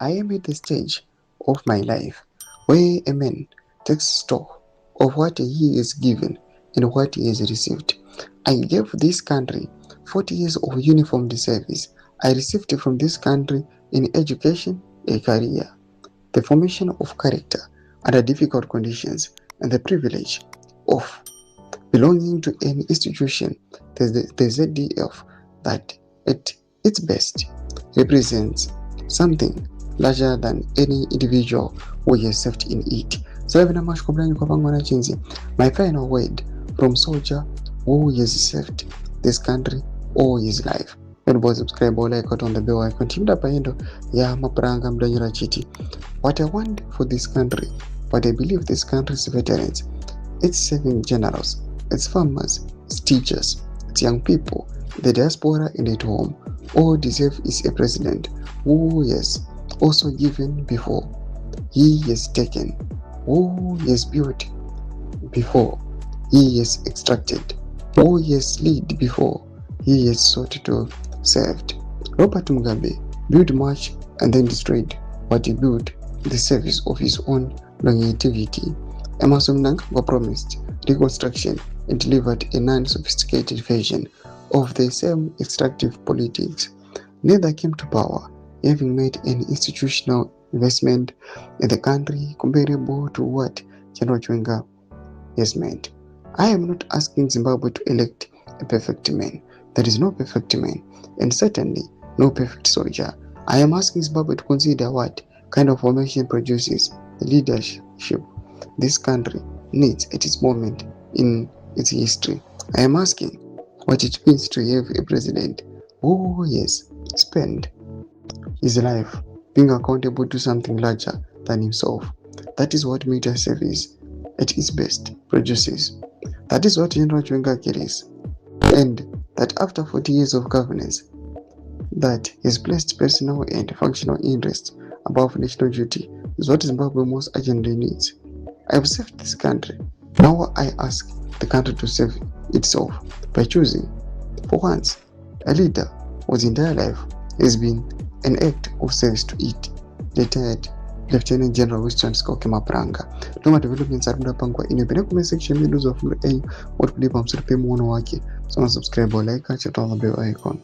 I am at the stage of my life where a man takes stock of what he is given and what he has received. I gave this country 40 years of uniformed service. I received from this country in education, a career, the formation of character under difficult conditions, and the privilege of belonging to an institution, the ZDF, that at its best represents something larger than any individual who has served in it. So my final word from soldier who has served this country all his life. Don't subscribe or like on the bell icon. What I want for this country, what I believe this country's veterans, its serving generals, its farmers, its teachers, its young people, the diaspora and at home, all deserve is a president who has also given before he has taken, who has built before he has extracted, who has led before he has sought to serve. Robert Mugabe built much and then destroyed what he built in the service of his own longevity. Emerson Mnangagwa promised reconstruction and delivered a non-sophisticated version of the same extractive politics. Neither came to power, having made an institutional investment in the country comparable to what General Chiwenga has made. I am not asking Zimbabwe to elect a perfect man. There is no perfect man, and certainly no perfect soldier. I am asking Zimbabwe to consider what kind of formation produces the leadership this country needs at its moment in its history. I am asking what it means to have a president who has spent his life being accountable to something larger than himself. That is what military service at its best produces. That is what General Chiwenga carries. And that after 40 years of governance, that has placed personal and functional interests above national duty is what Zimbabwe most urgently needs. I have served this country. Now I ask the country to save itself by choosing, for once, a leader whose entire life has been an act of service to it. Retired Lieutenant General Winston Skoke Mapranga. Toma developments are mnapangwa inependa comment section videos of what clip I'm subscribe or like, turn on the bell icon.